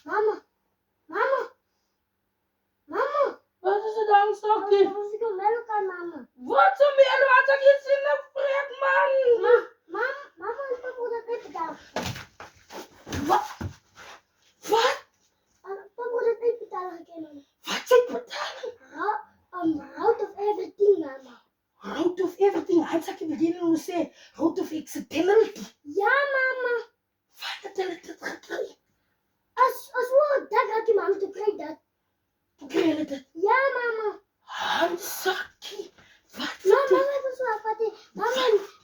Mama. Wat is het dan, Sakkie? Was ik een melk aan mama? Wat een meer, wat heb je zin in vrek, man? Mama is papa dat niet betaald. Wat? Papa dat niet betaald gekend. Wat zit betalen? Out of everything, mama. Road of everything. Hij zegt je beginnen hoe ze road of accidentality. Ja, mama. Wat heb je dat gekregen? Als we dat had je mama te krijgen dat. Hoe kreeg je dat? Ja, mama. Handsakkie. Wat Mama, zit mama was wel wat.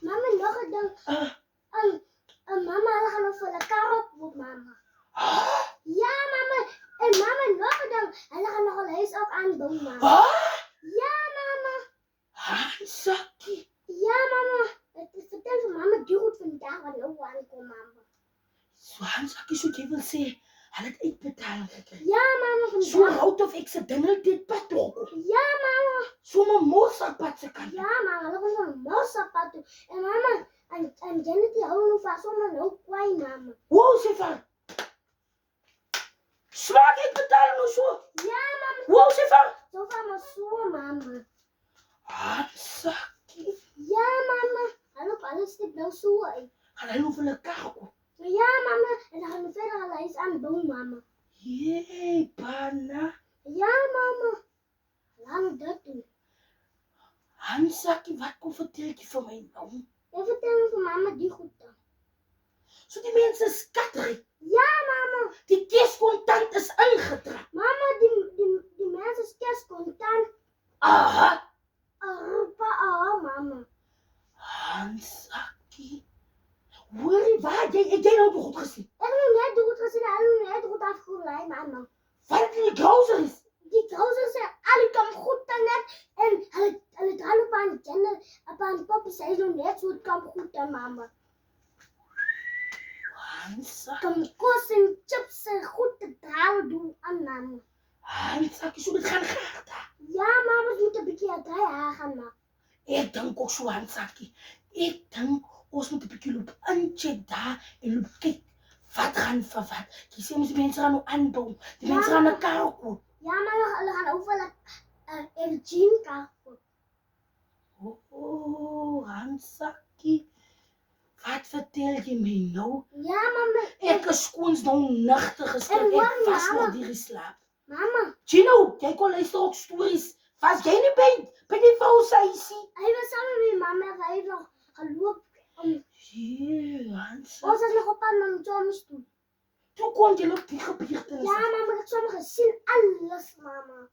Mama nog een ding. Mama gaan voor de kar op mama. Ja, mama. En mama nog een ding. En dan gaan nog een huis ook aanbouwen, mama. Ja, mama. Handsakkie. Ja, mama. Vertel van mama die goed vandaag wat nou aankomt, mama. Zo handsakkie, zo jy wil sê, hulle het uitbetaling gekry. Ja, mama, vandaag. So road of accidental dit pad ook. Ja, mama. So my morsapad se kant. Ja, mama, hulle was een morsapad toe. En mama, en Janet die hou nou vast om en ook kwijt, mama. Wow, sê vir. Smaak uitbetaling nou so. Ja, mama. Wow, sê vir. Zo van mijn zoon, mama. Handsakkie. Ja, mama. Hulle op alles stik nou zo uit. Gaan hy nou vir hulle kar kom? Ja, mama. En dan gaan we verder een lijst aanbouwen, mama. Jee, bana. Ja, mama. Laat me dat doen. Handsakkie, wat kom vertel jy vir my nou? En vertel van mama die goed dan. So die mense skatryk. Ja, mama. Die kerskontant is ingetrek. Mama, die mensen is kerstcontant. Aha. Roepa, mama. Handsakkie. Hoorie, waar? Jy nou toch goed gesien? Ik heb net goed gezien en ik heb net goed afgeleid, mama. Wat het in die groceries? Die trouwens zijn alle kan goed dan net. En hulle dran op aan Jenner, op aan papa zei zo net zo het kan goed dan, mama. Handsakkie. Kan kos en chips en goed te draaien doen aan mama. Handsakkie, so dit gaan graag daar. Ja, mama, we moeten een beetje aan draai haar gaan maken. Ek dink ook so handsakkie. Ek dink ons moet 'n bietjie loop incheck daar en loop kyk wat gaan vir wat. Jy sê mos die mense gaan nou aanbou. Die mense gaan 'n kar koop. Ja, maar hulle gaan overal een jean kaart kopen. Handsakkie. Wat vertel jy my nou? Ja, mama. Ek is skoons nou nigter gestel. En hoor, Ek was mama. nog die geslaap. Mama, Gino, jy kon luister ook stories. Was jy nie by die vrou se huisie? hij was samen met mama en hij heeft nog gelopen. Jee, Handsakkie. Ons is nog op aan Thomas toe. Toe kon jy op die gebeurtenis. Ja, mama, ik heb sommige gezien. Alles, mama.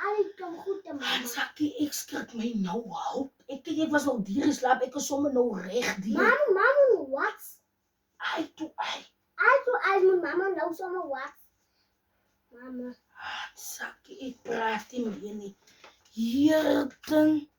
Alles kan goed, mama. Handsakkie, ek skrik my nou hulp. Ek was nog die geslaap. Ek is sommer nou reg die. Mama, wat? Ai toe ai. Als mijn mama nou zomaar wat. Mama. Handsakkie, ek praat nie meer nie. Hier ding.